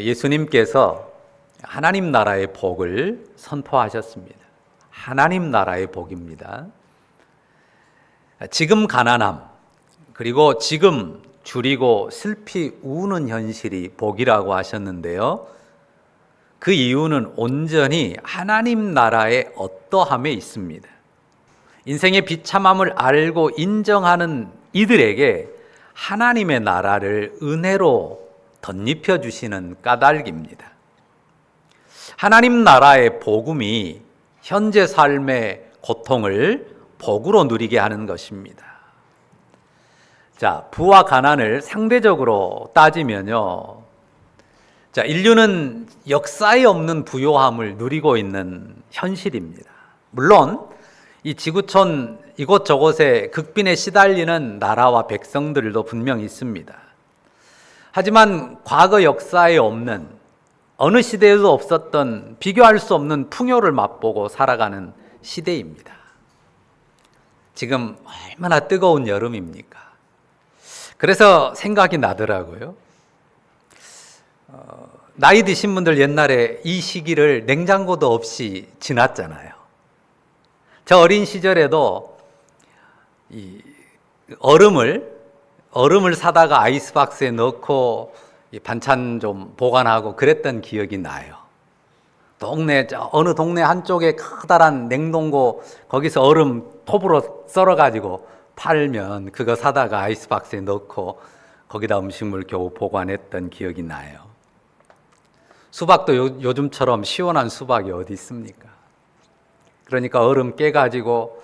예수님께서 하나님 나라의 복을 선포하셨습니다. 하나님 나라의 복입니다. 지금 가난함, 그리고 지금 줄이고 슬피 우는 현실이 복이라고 하셨는데요. 그 이유는 온전히 하나님 나라의 어떠함에 있습니다. 인생의 비참함을 알고 인정하는 이들에게 하나님의 나라를 은혜로 덧입혀 주시는 까닭입니다. 하나님 나라의 복음이 현재 삶의 고통을 복으로 누리게 하는 것입니다. 자, 부와 가난을 상대적으로 따지면요. 자, 인류는 역사에 없는 부요함을 누리고 있는 현실입니다. 물론 이 지구촌 이곳저곳에 극빈에 시달리는 나라와 백성들도 분명히 있습니다. 하지만 과거 역사에 없는, 어느 시대에도 없었던, 비교할 수 없는 풍요를 맛보고 살아가는 시대입니다. 지금 얼마나 뜨거운 여름입니까? 그래서 생각이 나더라고요. 나이 드신 분들 옛날에 이 시기를 냉장고도 없이 지났잖아요. 저 어린 시절에도 이 얼음을 사다가 아이스박스에 넣고 반찬 좀 보관하고 그랬던 기억이 나요. 어느 동네 한쪽에 커다란 냉동고, 거기서 얼음 톱으로 썰어가지고 팔면 그거 사다가 아이스박스에 넣고 거기다 음식물 겨우 보관했던 기억이 나요. 수박도 요즘처럼 시원한 수박이 어디 있습니까? 그러니까 얼음 깨가지고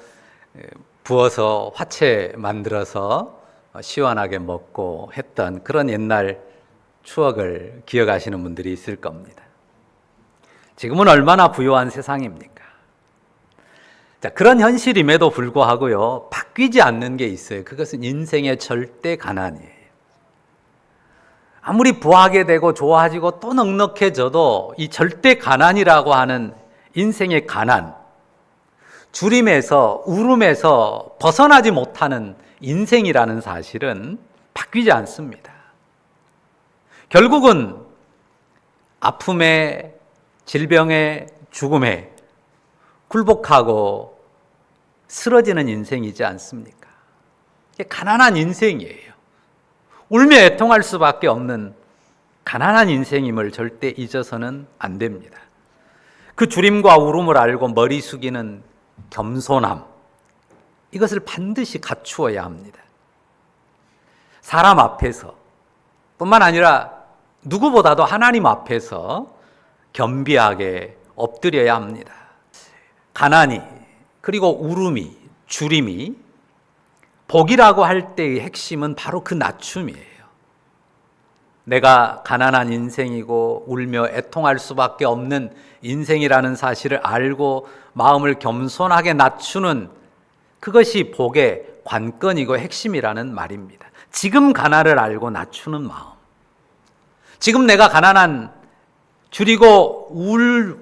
부어서 화채 만들어서 시원하게 먹고 했던 그런 옛날 추억을 기억하시는 분들이 있을 겁니다. 지금은 얼마나 부유한 세상입니까? 자, 그런 현실임에도 불구하고요, 바뀌지 않는 게 있어요. 그것은 인생의 절대 가난이에요. 아무리 부하게 되고 좋아지고 또 넉넉해져도 이 절대 가난이라고 하는 인생의 가난, 주림에서, 울음에서 벗어나지 못하는 인생이라는 사실은 바뀌지 않습니다. 결국은 아픔에, 질병에, 죽음에 굴복하고 쓰러지는 인생이지 않습니까? 가난한 인생이에요. 울며 애통할 수밖에 없는 가난한 인생임을 절대 잊어서는 안 됩니다. 그 주림과 울음을 알고 머리 숙이는 겸손함, 이것을 반드시 갖추어야 합니다. 사람 앞에서 뿐만 아니라 누구보다도 하나님 앞에서 겸비하게 엎드려야 합니다. 가난이, 그리고 울음이, 주림이 복이라고 할 때의 핵심은 바로 그 낮춤이에요. 내가 가난한 인생이고 울며 애통할 수밖에 없는 인생이라는 사실을 알고 마음을 겸손하게 낮추는, 그것이 복의 관건이고 핵심이라는 말입니다. 지금 가난을 알고 낮추는 마음, 지금 내가 가난한, 줄이고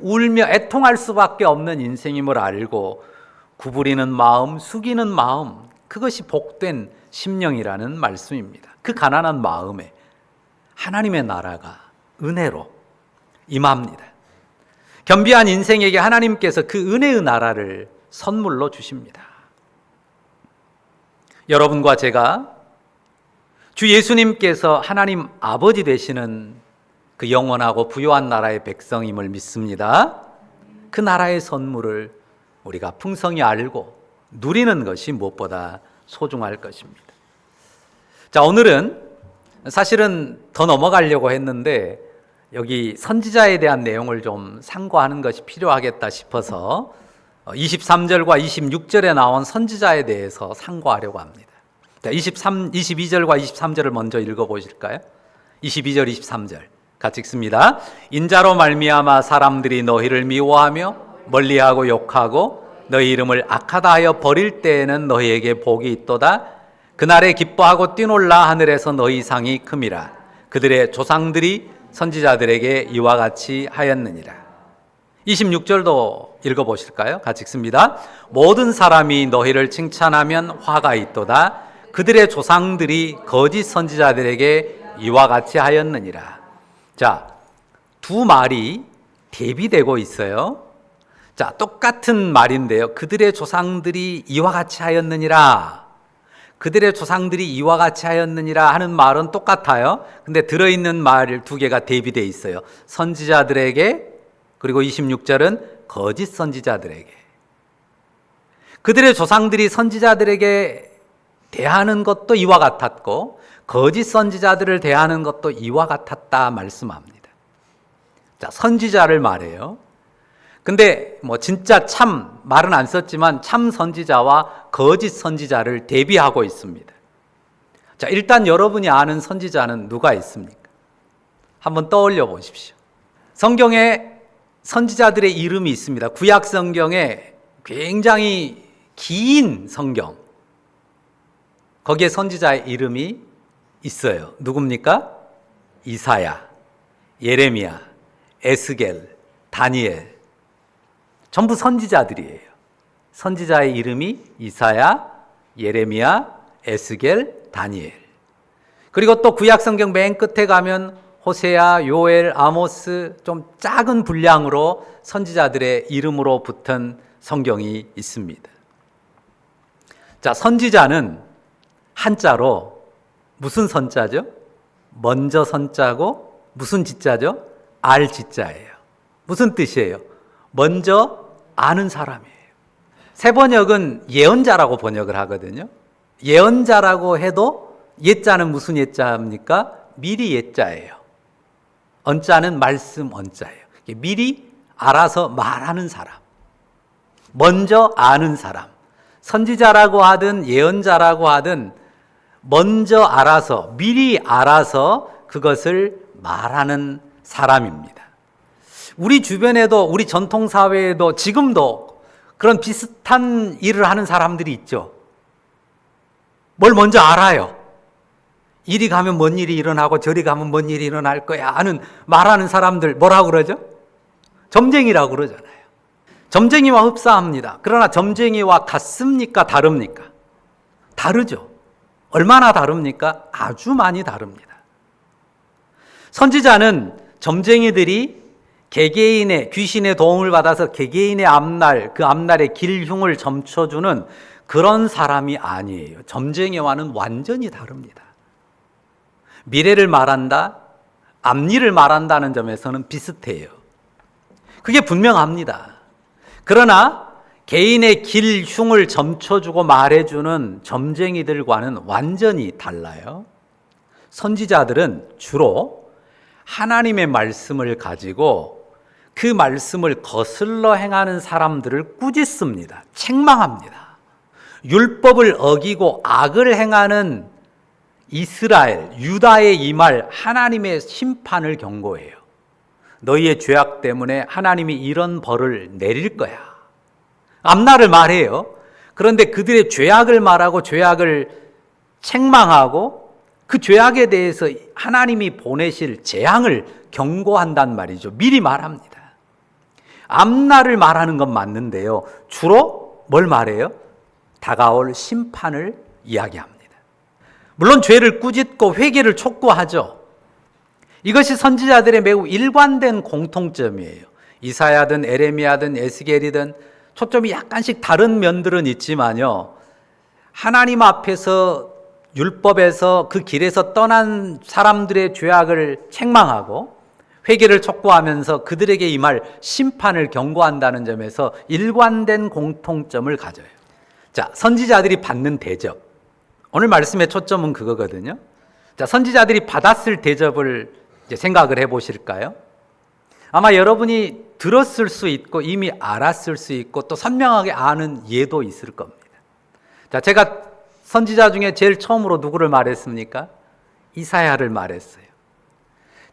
울며 애통할 수밖에 없는 인생임을 알고 구부리는 마음, 숙이는 마음, 그것이 복된 심령이라는 말씀입니다. 그 가난한 마음에 하나님의 나라가 은혜로 임합니다. 겸비한 인생에게 하나님께서 그 은혜의 나라를 선물로 주십니다. 여러분과 제가 주 예수님께서 하나님 아버지 되시는 그 영원하고 부요한 나라의 백성임을 믿습니다. 그 나라의 선물을 우리가 풍성히 알고 누리는 것이 무엇보다 소중할 것입니다. 자, 오늘은 사실은 더 넘어가려고 했는데 여기 선지자에 대한 내용을 좀 상고하는 것이 필요하겠다 싶어서 23절과 26절에 나온 선지자에 대해서 상고하려고 합니다. 자, 22절과 23절을 먼저 읽어보실까요? 22절, 23절 같이 읽습니다. 인자로 말미암아 사람들이 너희를 미워하며 멀리하고 욕하고 너희 이름을 악하다 하여 버릴 때에는 너희에게 복이 있도다. 그날에 기뻐하고 뛰놀라 하늘에서 너희 상이 큼이라. 그들의 조상들이 선지자들에게 이와 같이 하였느니라. 26절도 읽어보실까요? 같이 읽습니다. 모든 사람이 너희를 칭찬하면 화가 있도다. 그들의 조상들이 거짓 선지자들에게 이와 같이 하였느니라. 자, 두 말이 대비되고 있어요. 자, 똑같은 말인데요. 그들의 조상들이 이와 같이 하였느니라. 그들의 조상들이 이와 같이 하였느니라 하는 말은 똑같아요. 근데 들어있는 말 두 개가 대비되어 있어요. 선지자들에게, 그리고 26절은 거짓 선지자들에게. 그들의 조상들이 선지자들에게 대하는 것도 이와 같았고 거짓 선지자들을 대하는 것도 이와 같았다 말씀합니다. 자, 선지자를 말해요. 근데 진짜 참 말은 안 썼지만 참 선지자와 거짓 선지자를 대비하고 있습니다. 자, 일단 여러분이 아는 선지자는 누가 있습니까? 한번 떠올려 보십시오. 성경에 선지자들의 이름이 있습니다. 구약 성경에 굉장히 긴 성경, 거기에 선지자의 이름이 있어요. 누굽니까? 이사야, 예레미야, 에스겔, 다니엘. 전부 선지자들이에요. 선지자의 이름이 이사야, 예레미야, 에스겔, 다니엘. 그리고 또 구약 성경 맨 끝에 가면 호세아, 요엘, 아모스, 좀 작은 분량으로 선지자들의 이름으로 붙은 성경이 있습니다. 자, 선지자는 한자로 무슨 선자죠? 먼저 선자고 무슨 지자죠? 알 지자예요. 무슨 뜻이에요? 먼저 아는 사람이에요. 새 번역은 예언자라고 번역을 하거든요. 예언자라고 해도 예자는 무슨 예자입니까? 미리 예자예요. 언자는 말씀 언자예요. 미리 알아서 말하는 사람, 먼저 아는 사람. 선지자라고 하든 예언자라고 하든 먼저 알아서, 미리 알아서 그것을 말하는 사람입니다. 우리 주변에도, 우리 전통사회에도 지금도 그런 비슷한 일을 하는 사람들이 있죠. 뭘 먼저 알아요. 이리 가면 뭔 일이 일어나고 저리 가면 뭔 일이 일어날 거야 하는 말하는 사람들 뭐라고 그러죠? 점쟁이라고 그러잖아요. 점쟁이와 흡사합니다. 그러나 점쟁이와 같습니까? 다릅니까? 다르죠. 얼마나 다릅니까? 아주 많이 다릅니다. 선지자는 점쟁이들이 개개인의, 귀신의 도움을 받아서 개개인의 앞날, 그 앞날의 길흉을 점쳐주는 그런 사람이 아니에요. 점쟁이와는 완전히 다릅니다. 미래를 말한다, 앞일을 말한다는 점에서는 비슷해요. 그게 분명합니다. 그러나 개인의 길흉을 점쳐주고 말해주는 점쟁이들과는 완전히 달라요. 선지자들은 주로 하나님의 말씀을 가지고 그 말씀을 거슬러 행하는 사람들을 꾸짖습니다. 책망합니다. 율법을 어기고 악을 행하는 이스라엘, 유다에 임할 하나님의 심판을 경고해요. 너희의 죄악 때문에 하나님이 이런 벌을 내릴 거야. 앞날을 말해요. 그런데 그들의 죄악을 말하고 죄악을 책망하고 그 죄악에 대해서 하나님이 보내실 재앙을 경고한단 말이죠. 미리 말합니다. 앞날을 말하는 건 맞는데요. 주로 뭘 말해요? 다가올 심판을 이야기합니다. 물론 죄를 꾸짖고 회개를 촉구하죠. 이것이 선지자들의 매우 일관된 공통점이에요. 이사야든 에레미야든 에스겔이든 초점이 약간씩 다른 면들은 있지만요. 하나님 앞에서 율법에서 그 길에서 떠난 사람들의 죄악을 책망하고 회개를 촉구하면서 그들에게 임할 심판을 경고한다는 점에서 일관된 공통점을 가져요. 자, 선지자들이 받는 대접. 오늘 말씀의 초점은 그거거든요. 자, 선지자들이 받았을 대접을 이제 생각을 해 보실까요? 아마 여러분이 들었을 수 있고 이미 알았을 수 있고 또 선명하게 아는 예도 있을 겁니다. 자, 제가 선지자 중에 제일 처음으로 누구를 말했습니까? 이사야를 말했어요.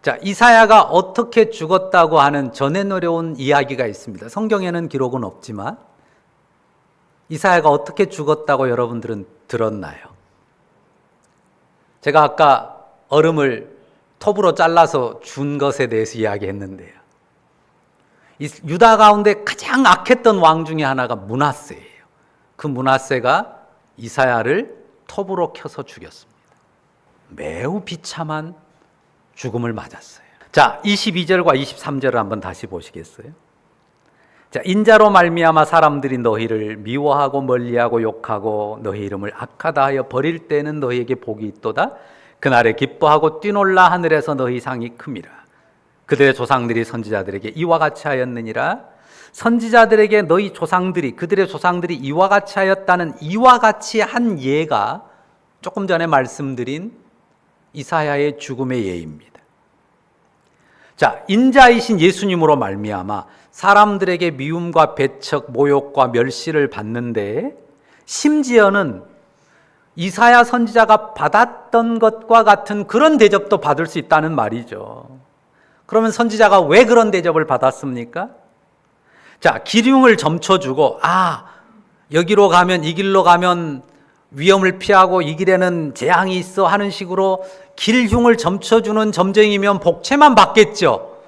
자, 이사야가 어떻게 죽었다고 하는 전해 내려온 이야기가 있습니다. 성경에는 기록은 없지만 이사야가 어떻게 죽었다고 여러분들은 들었나요? 제가 아까 얼음을 톱으로 잘라서 준 것에 대해서 이야기했는데요. 유다 가운데 가장 악했던 왕 중에 하나가 므낫세예요. 그 므낫세가 이사야를 톱으로 켜서 죽였습니다. 매우 비참한 죽음을 맞았어요. 자, 22절과 23절을 한번 다시 보시겠어요? 자, 인자로 말미암아 사람들이 너희를 미워하고 멀리하고 욕하고 너희 이름을 악하다 하여 버릴 때는 너희에게 복이 있도다. 그날에 기뻐하고 뛰놀라 하늘에서 너희 상이 큼이라. 그들의 조상들이 선지자들에게 이와 같이 하였느니라. 선지자들에게 너희 조상들이, 그들의 조상들이 이와 같이 하였다는 이와 같이 한 예가 조금 전에 말씀드린 이사야의 죽음의 예입니다. 자, 인자이신 예수님으로 말미암아 사람들에게 미움과 배척, 모욕과 멸시를 받는데, 심지어는 이사야 선지자가 받았던 것과 같은 그런 대접도 받을 수 있다는 말이죠. 그러면 선지자가 왜 그런 대접을 받았습니까? 자, 기륭을 점쳐주고, 여기로 가면, 이 길로 가면 위험을 피하고 이 길에는 재앙이 있어 하는 식으로 길흉을 점쳐주는 점쟁이면 복채만 받겠죠.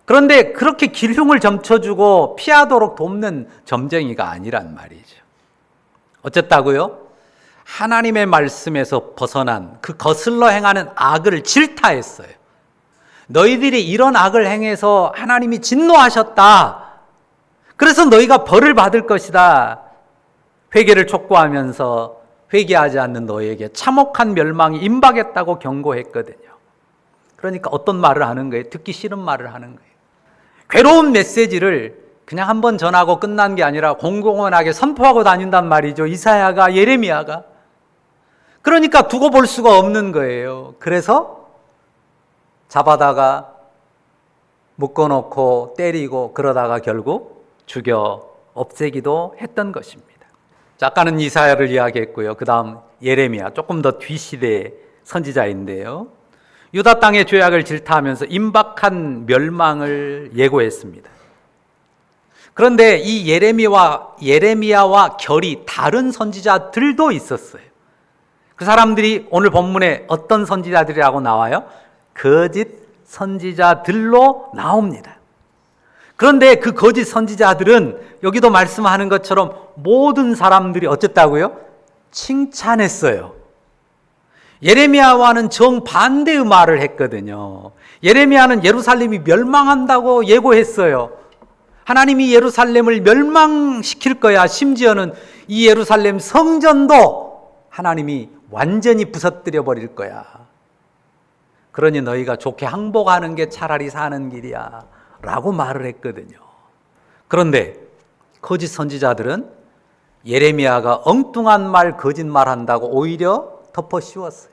그런데 그렇게 길흉을 점쳐주고 피하도록 돕는 점쟁이가 아니란 말이죠. 어쨌다고요? 하나님의 말씀에서 벗어난 그 거슬러 행하는 악을 질타했어요. 너희들이 이런 악을 행해서 하나님이 진노하셨다. 그래서 너희가 벌을 받을 것이다. 회개를 촉구하면서 회개하지 않는 너희에게 참혹한 멸망이 임박했다고 경고했거든요. 그러니까 어떤 말을 하는 거예요? 듣기 싫은 말을 하는 거예요. 괴로운 메시지를 그냥 한번 전하고 끝난 게 아니라 공공연하게 선포하고 다닌단 말이죠. 이사야가, 예레미야가. 그러니까 두고 볼 수가 없는 거예요. 그래서 잡아다가 묶어놓고 때리고 그러다가 결국 죽여 없애기도 했던 것입니다. 자, 아까는 이사야를 이야기했고요. 그 다음 예레미야, 조금 더 뒤시대의 선지자인데요. 유다 땅의 죄악을 질타하면서 임박한 멸망을 예고했습니다. 그런데 이 예레미야와 결이 다른 선지자들도 있었어요. 그 사람들이 오늘 본문에 어떤 선지자들이라고 나와요? 거짓 선지자들로 나옵니다. 그런데 그 거짓 선지자들은 여기도 말씀하는 것처럼 모든 사람들이 어쨌다고요? 칭찬했어요. 예레미야와는 정반대의 말을 했거든요. 예레미야는 예루살렘이 멸망한다고 예고했어요. 하나님이 예루살렘을 멸망시킬 거야. 심지어는 이 예루살렘 성전도 하나님이 완전히 부서뜨려 버릴 거야. 그러니 너희가 좋게 항복하는 게 차라리 사는 길이야 라고 말을 했거든요. 그런데 거짓 선지자들은 예레미야가 엉뚱한 말, 거짓말 한다고 오히려 덮어 씌웠어요.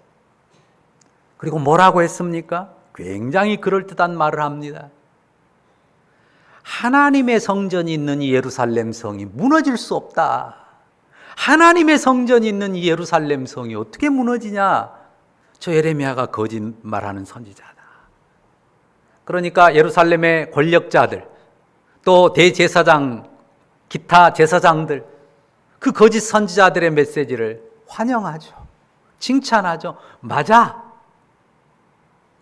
그리고 뭐라고 했습니까? 굉장히 그럴듯한 말을 합니다. 하나님의 성전이 있는 이 예루살렘 성이 무너질 수 없다. 하나님의 성전이 있는 이 예루살렘 성이 어떻게 무너지냐? 저 예레미야가 거짓말하는 선지자다. 그러니까 예루살렘의 권력자들, 또 대제사장, 기타 제사장들, 그 거짓 선지자들의 메시지를 환영하죠. 칭찬하죠. 맞아.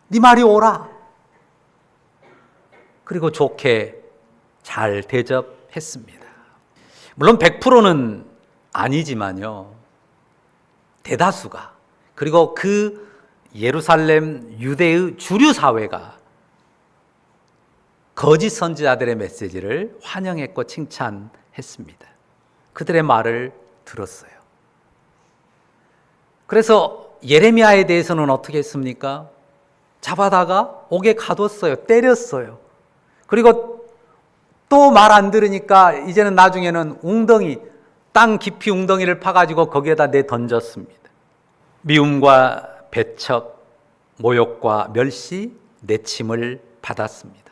네 말이 옳아. 그리고 좋게 잘 대접했습니다. 물론 100%는 아니지만요. 대다수가, 그리고 그 예루살렘 유대의 주류 사회가 거짓 선지자들의 메시지를 환영했고 칭찬했습니다. 그들의 말을 들었어요. 그래서 예레미야에 대해서는 어떻게 했습니까? 잡아다가 옥에 가뒀어요. 때렸어요. 그리고 또 말 안 들으니까 이제는 나중에는 웅덩이, 땅 깊이 웅덩이를 파가지고 거기에다 내던졌습니다. 미움과 배척, 모욕과 멸시, 내침을 받았습니다.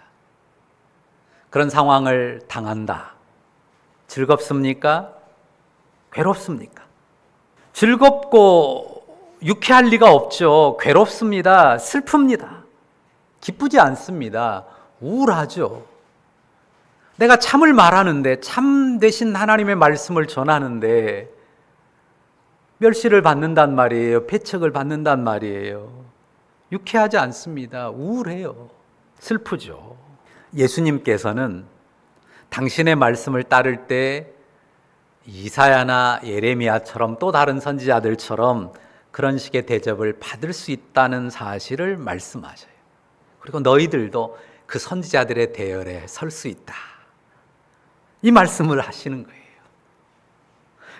그런 상황을 당한다. 즐겁습니까? 괴롭습니까? 즐겁고 유쾌할 리가 없죠. 괴롭습니다. 슬픕니다. 기쁘지 않습니다. 우울하죠. 내가 참을 말하는데, 참 대신 하나님의 말씀을 전하는데 멸시를 받는단 말이에요. 배척을 받는단 말이에요. 유쾌하지 않습니다. 우울해요. 슬프죠. 예수님께서는 당신의 말씀을 따를 때 이사야나 예레미야처럼 또 다른 선지자들처럼 그런 식의 대접을 받을 수 있다는 사실을 말씀하셔요. 그리고 너희들도 그 선지자들의 대열에 설 수 있다. 이 말씀을 하시는 거예요.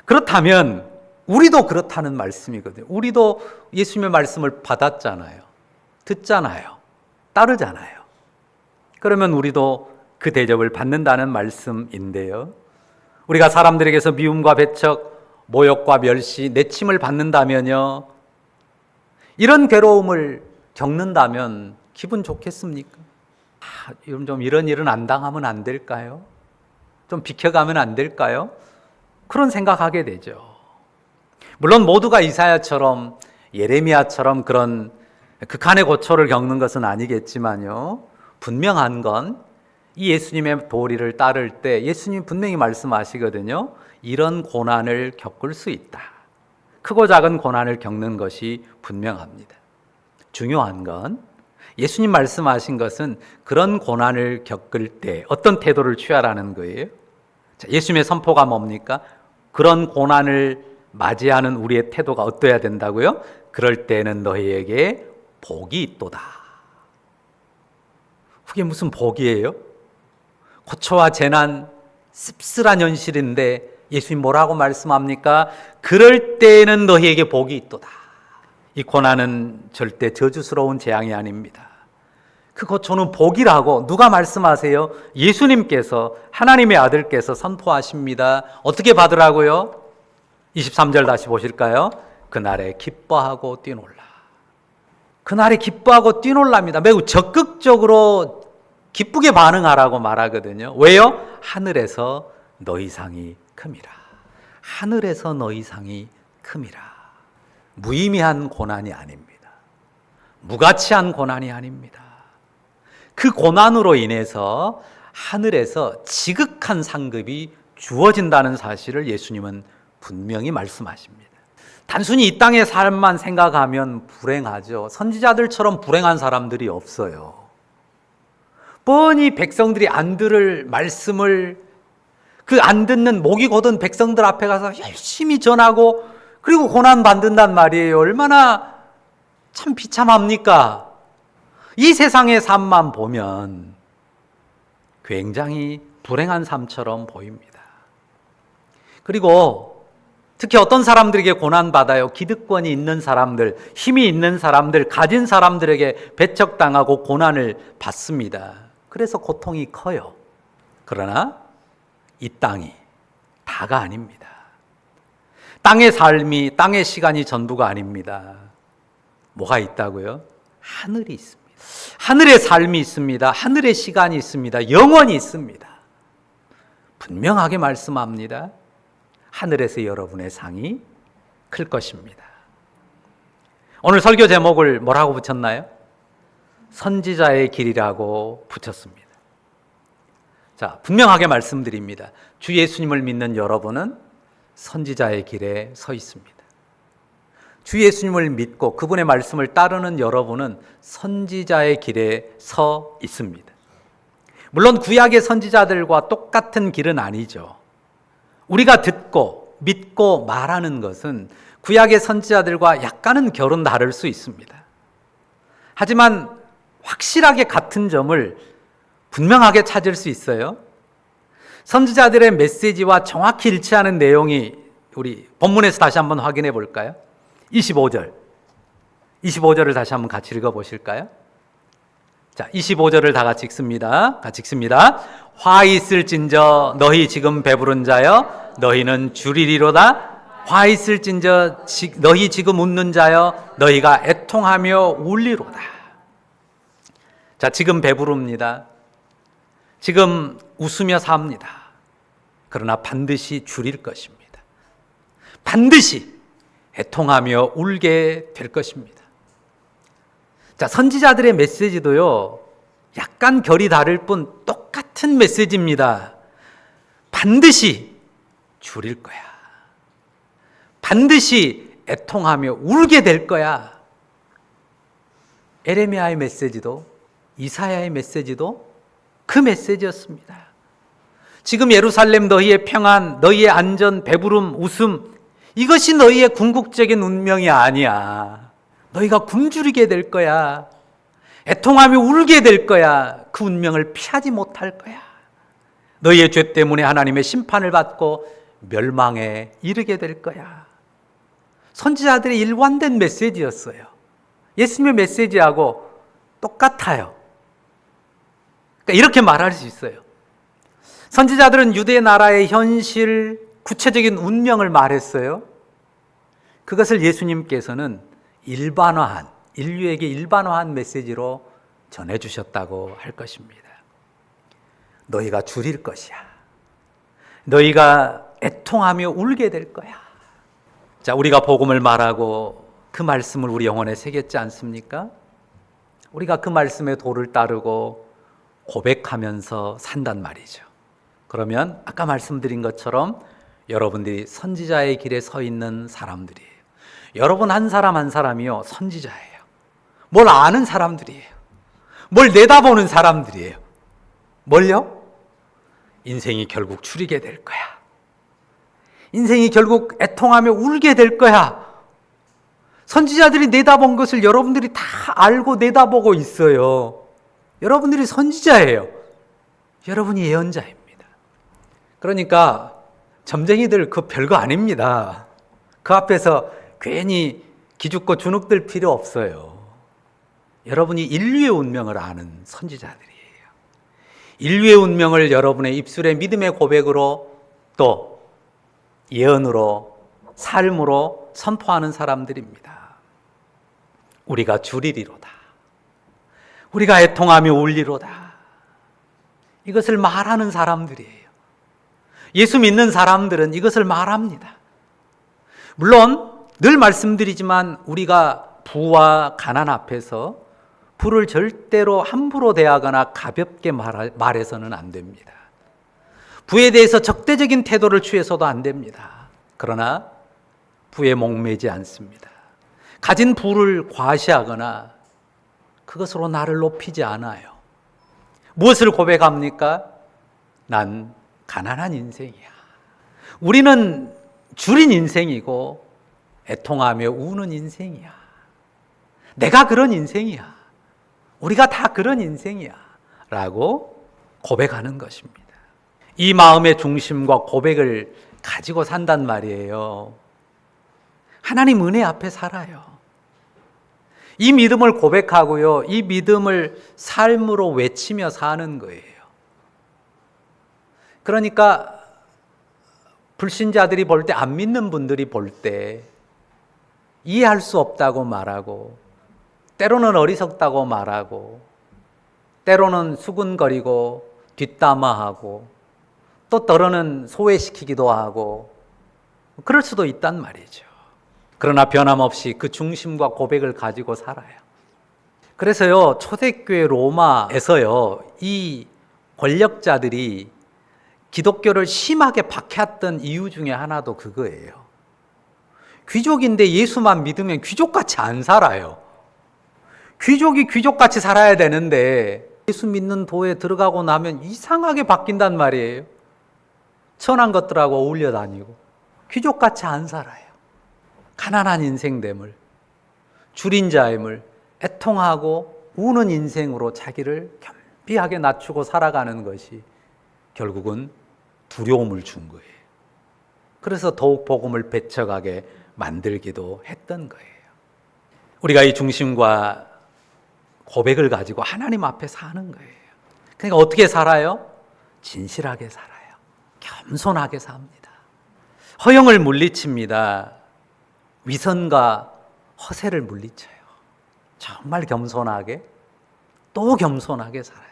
그렇다면 우리도 그렇다는 말씀이거든요. 우리도 예수님의 말씀을 받았잖아요. 듣잖아요. 따르잖아요. 그러면 우리도 그 대접을 받는다는 말씀인데요. 우리가 사람들에게서 미움과 배척, 모욕과 멸시, 내침을 받는다면요. 이런 괴로움을 겪는다면 기분 좋겠습니까? 좀 이런 일은 안 당하면 안 될까요? 좀 비켜가면 안 될까요? 그런 생각하게 되죠. 물론 모두가 이사야처럼 예레미야처럼 그런 극한의 고초를 겪는 것은 아니겠지만요. 분명한 건 이 예수님의 도리를 따를 때 예수님이 분명히 말씀하시거든요. 이런 고난을 겪을 수 있다. 크고 작은 고난을 겪는 것이 분명합니다. 중요한 건 예수님 말씀하신 것은 그런 고난을 겪을 때 어떤 태도를 취하라는 거예요. 자, 예수님의 선포가 뭡니까? 그런 고난을 맞이하는 우리의 태도가 어떠해야 된다고요? 그럴 때는 너희에게 복이 있도다. 그게 무슨 복이에요? 고초와 재난, 씁쓸한 현실인데 예수님 뭐라고 말씀합니까? 그럴 때에는 너희에게 복이 있도다. 이 고난은 절대 저주스러운 재앙이 아닙니다. 그 고초는 복이라고 누가 말씀하세요? 예수님께서, 하나님의 아들께서 선포하십니다. 어떻게 받으라고요? 23절 다시 보실까요? 그날에 기뻐하고 뛰놀라. 그날에 기뻐하고 뛰놀랍니다. 매우 적극적으로 기쁘게 반응하라고 말하거든요. 왜요? 하늘에서 너희 상이 큼이라. 하늘에서 너희 상이 큼이라. 무의미한 고난이 아닙니다. 무가치한 고난이 아닙니다. 그 고난으로 인해서 하늘에서 지극한 상급이 주어진다는 사실을 예수님은 분명히 말씀하십니다. 단순히 이 땅의 삶만 생각하면 불행하죠. 선지자들처럼 불행한 사람들이 없어요. 뻔히 백성들이 안 들을 말씀을 그 안 듣는 목이 곧은 백성들 앞에 가서 열심히 전하고 그리고 고난 받는단 말이에요. 얼마나 참 비참합니까? 이 세상의 삶만 보면 굉장히 불행한 삶처럼 보입니다. 그리고 특히 어떤 사람들에게 고난받아요? 기득권이 있는 사람들, 힘이 있는 사람들, 가진 사람들에게 배척당하고 고난을 받습니다. 그래서 고통이 커요. 그러나 이 땅이 다가 아닙니다. 땅의 삶이, 땅의 시간이 전부가 아닙니다. 뭐가 있다고요? 하늘이 있습니다. 하늘의 삶이 있습니다. 하늘의 시간이 있습니다. 영원히 있습니다. 분명하게 말씀합니다. 하늘에서 여러분의 상이 클 것입니다. 오늘 설교 제목을 뭐라고 붙였나요? 선지자의 길이라고 붙였습니다. 자, 분명하게 말씀드립니다. 주 예수님을 믿는 여러분은 선지자의 길에 서 있습니다. 주 예수님을 믿고 그분의 말씀을 따르는 여러분은 선지자의 길에 서 있습니다. 물론 구약의 선지자들과 똑같은 길은 아니죠. 우리가 듣고 믿고 말하는 것은 구약의 선지자들과 약간은 결은 다를 수 있습니다. 하지만 확실하게 같은 점을 분명하게 찾을 수 있어요. 선지자들의 메시지와 정확히 일치하는 내용이 우리 본문에서 다시 한번 확인해 볼까요? 25절을 다시 한번 같이 읽어 보실까요? 자, 25절을 다 같이 읽습니다. 같이 읽습니다. 화 있을진저 너희 지금 배부른 자여 너희는 줄이리로다. 화 있을진저 너희 지금 웃는 자여 너희가 애통하며 울리로다. 자, 지금 배부릅니다. 지금 웃으며 삽니다. 그러나 반드시 줄일 것입니다. 반드시 애통하며 울게 될 것입니다. 자, 선지자들의 메시지도요, 약간 결이 다를 뿐 똑같은 메시지입니다. 반드시 줄일 거야. 반드시 애통하며 울게 될 거야. 에레미야의 메시지도 이사야의 메시지도 그 메시지였습니다. 지금 예루살렘 너희의 평안, 너희의 안전, 배부름, 웃음, 이것이 너희의 궁극적인 운명이 아니야. 너희가 굶주리게 될 거야. 애통하며 울게 될 거야. 그 운명을 피하지 못할 거야. 너희의 죄 때문에 하나님의 심판을 받고 멸망에 이르게 될 거야. 선지자들의 일관된 메시지였어요. 예수님의 메시지하고 똑같아요. 그러니까 이렇게 말할 수 있어요. 선지자들은 유대 나라의 현실, 구체적인 운명을 말했어요. 그것을 예수님께서는 인류에게 일반화한 메시지로 전해주셨다고 할 것입니다. 너희가 줄일 것이야. 너희가 애통하며 울게 될 거야. 자, 우리가 복음을 말하고 그 말씀을 우리 영혼에 새겼지 않습니까? 우리가 그 말씀의 도를 따르고 고백하면서 산단 말이죠. 그러면 아까 말씀드린 것처럼 여러분들이 선지자의 길에 서 있는 사람들이에요. 여러분 한 사람 한 사람이요, 선지자예요. 뭘 아는 사람들이에요. 뭘 내다보는 사람들이에요. 뭘요? 인생이 결국 줄이게 될 거야. 인생이 결국 애통하며 울게 될 거야. 선지자들이 내다본 것을 여러분들이 다 알고 내다보고 있어요. 여러분들이 선지자예요. 여러분이 예언자입니다. 그러니까 점쟁이들 그 별거 아닙니다. 그 앞에서 괜히 기죽고 주눅들 필요 없어요. 여러분이 인류의 운명을 아는 선지자들이에요. 인류의 운명을 여러분의 입술의 믿음의 고백으로 또 예언으로 삶으로 선포하는 사람들입니다. 우리가 줄이리로다. 우리가 애통하며 울리로다. 이것을 말하는 사람들이에요. 예수 믿는 사람들은 이것을 말합니다. 물론 늘 말씀드리지만 우리가 부와 가난 앞에서 부를 절대로 함부로 대하거나 가볍게 말해서는 안 됩니다. 부에 대해서 적대적인 태도를 취해서도 안 됩니다. 그러나 부에 목매지 않습니다. 가진 부를 과시하거나 그것으로 나를 높이지 않아요. 무엇을 고백합니까? 난 가난한 인생이야. 우리는 줄인 인생이고 애통하며 우는 인생이야. 내가 그런 인생이야. 우리가 다 그런 인생이야. 라고 고백하는 것입니다. 이 마음의 중심과 고백을 가지고 산단 말이에요. 하나님 은혜 앞에 살아요. 이 믿음을 고백하고요. 이 믿음을 삶으로 외치며 사는 거예요. 그러니까 불신자들이 볼 때, 안 믿는 분들이 볼 때 이해할 수 없다고 말하고, 때로는 어리석다고 말하고, 때로는 수군거리고 뒷담화하고, 또 때로는 소외시키기도 하고, 그럴 수도 있단 말이죠. 그러나 변함없이 그 중심과 고백을 가지고 살아요. 그래서요, 초대교회 로마에서요, 이 권력자들이 기독교를 심하게 박해했던 이유 중에 하나도 그거예요. 귀족인데 예수만 믿으면 귀족같이 안 살아요. 귀족이 귀족같이 살아야 되는데 예수 믿는 도에 들어가고 나면 이상하게 바뀐단 말이에요. 천한 것들하고 어울려 다니고 귀족같이 안 살아요. 가난한 인생됨을, 줄인 자임을, 애통하고 우는 인생으로 자기를 겸비하게 낮추고 살아가는 것이 결국은 두려움을 준 거예요. 그래서 더욱 복음을 배척하게 만들기도 했던 거예요. 우리가 이 중심과 고백을 가지고 하나님 앞에 사는 거예요. 그러니까 어떻게 살아요? 진실하게 살아요. 겸손하게 삽니다. 허영을 물리칩니다. 위선과 허세를 물리쳐요. 정말 겸손하게, 또 겸손하게 살아요.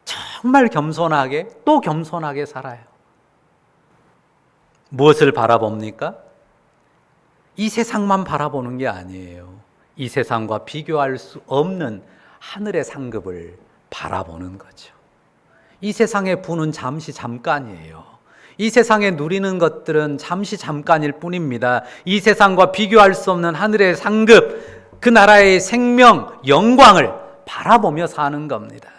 정말 겸손하게, 또 겸손하게 살아요. 무엇을 바라봅니까? 이 세상만 바라보는 게 아니에요. 이 세상과 비교할 수 없는 하늘의 상급을 바라보는 거죠. 이 세상의 부는 잠시 잠깐이에요. 이 세상에 누리는 것들은 잠시 잠깐일 뿐입니다. 이 세상과 비교할 수 없는 하늘의 상급, 그 나라의 생명, 영광을 바라보며 사는 겁니다.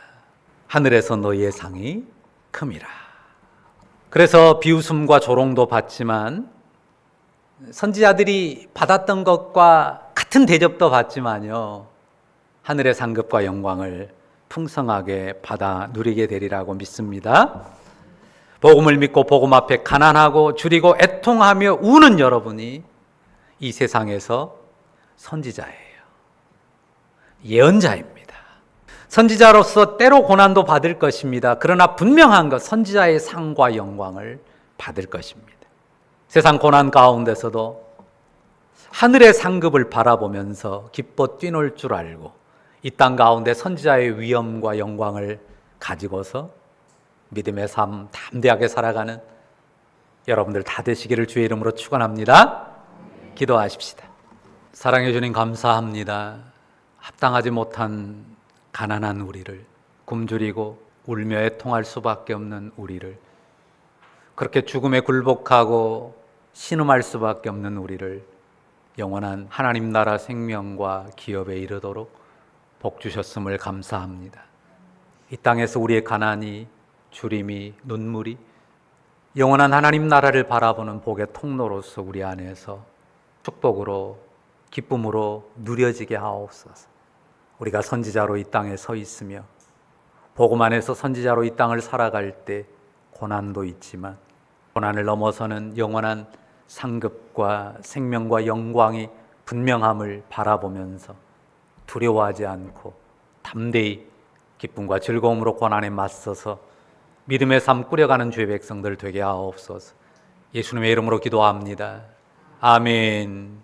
하늘에서 너희의 상이 큼이라. 그래서 비웃음과 조롱도 받지만, 선지자들이 받았던 것과 같은 대접도 받지만요, 하늘의 상급과 영광을 풍성하게 받아 누리게 되리라고 믿습니다. 복음을 믿고 복음 앞에 가난하고 줄이고 애통하며 우는 여러분이 이 세상에서 선지자예요. 예언자입니다. 선지자로서 때로 고난도 받을 것입니다. 그러나 분명한 것, 선지자의 상과 영광을 받을 것입니다. 세상 고난 가운데서도 하늘의 상급을 바라보면서 기뻐 뛰놀 줄 알고 이 땅 가운데 선지자의 위엄과 영광을 가지고서 믿음의 삶 담대하게 살아가는 여러분들 다 되시기를 주의 이름으로 축원합니다. 기도하십시다. 사랑해 주님 감사합니다. 합당하지 못한 가난한 우리를, 굶주리고 울며 애통할 수밖에 없는 우리를, 그렇게 죽음에 굴복하고 신음할 수밖에 없는 우리를 영원한 하나님 나라 생명과 기업에 이르도록 복 주셨음을 감사합니다. 이 땅에서 우리의 가난이, 주림이, 눈물이 영원한 하나님 나라를 바라보는 복의 통로로서 우리 안에서 축복으로, 기쁨으로 누려지게 하옵소서. 우리가 선지자로 이 땅에 서 있으며 복음 안에서 선지자로 이 땅을 살아갈 때 고난도 있지만 고난을 넘어서는 영원한 상급과 생명과 영광이 분명함을 바라보면서 두려워하지 않고 담대히 기쁨과 즐거움으로 고난에 맞서서 믿음의 삶 꾸려가는 주의 백성들 되게 하옵소서. 예수님의 이름으로 기도합니다. 아멘.